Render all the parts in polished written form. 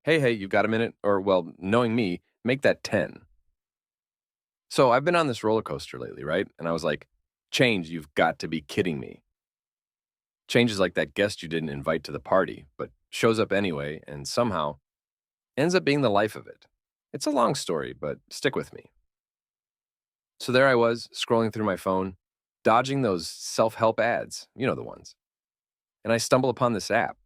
Hey, you got a minute? Or, well, knowing me, make that 10. So I've been on this roller coaster lately, right? And I was like, change, you've got to be kidding me. Change is like that guest you didn't invite to the party, but shows up anyway and somehow ends up being the life of it. It's a long story, but stick with me. So there I was, scrolling through my phone, dodging those self help ads, you know the ones. And I stumble upon this app.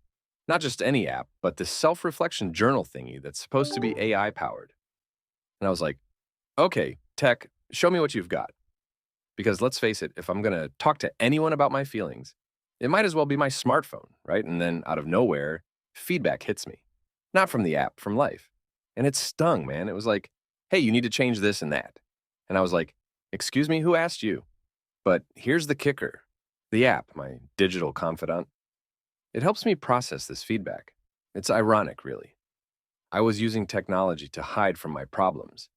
Not just any app, but this self reflection journal thingy that's supposed to be AI powered. And I was like, okay, tech, show me what you've got. Because let's face it, if I'm going to talk to anyone about my feelings, it might as well be my smartphone, right? And then out of nowhere, feedback hits me. Not from the app, from life. And it stung, man. It was like, hey, you need to change this and that. And I was like, excuse me, who asked you? But here's the kicker: the app, my digital confidant, it helps me process this feedback. It's ironic, really. I was using technology to hide from my problems,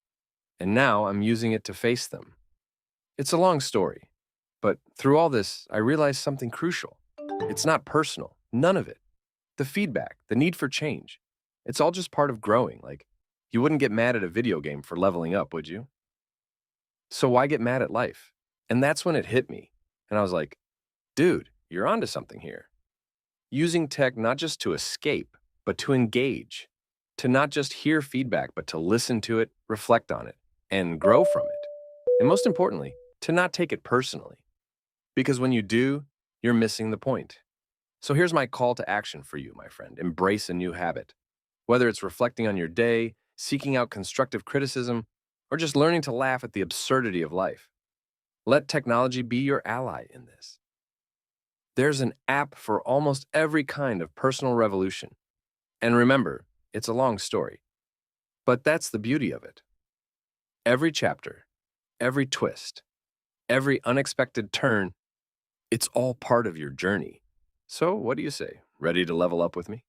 and now I'm using it to face them. It's a long story, but through all this, I realized something crucial. It's not personal, none of it. The feedback, the need for change, it's all just part of growing. Like, you wouldn't get mad at a video game for leveling up, would you? So why get mad at life? And that's when it hit me. And I was like, dude, you're onto something here. Using tech not just to escape, but to engage, to not just hear feedback, but to listen to it, reflect on it, and grow from it. And most importantly, to not take it personally. Because when you do, you're missing the point. So here's my call to action for you, my friend: embrace a new habit. Whether it's reflecting on your day, seeking out constructive criticism, or just learning to laugh at the absurdity of life, let technology be your ally in this. There's an app for almost every kind of personal revolution. And remember, it's a long story, but that's the beauty of it. Every chapter, every twist, every unexpected turn, it's all part of your journey. So, what do you say? Ready to level up with me?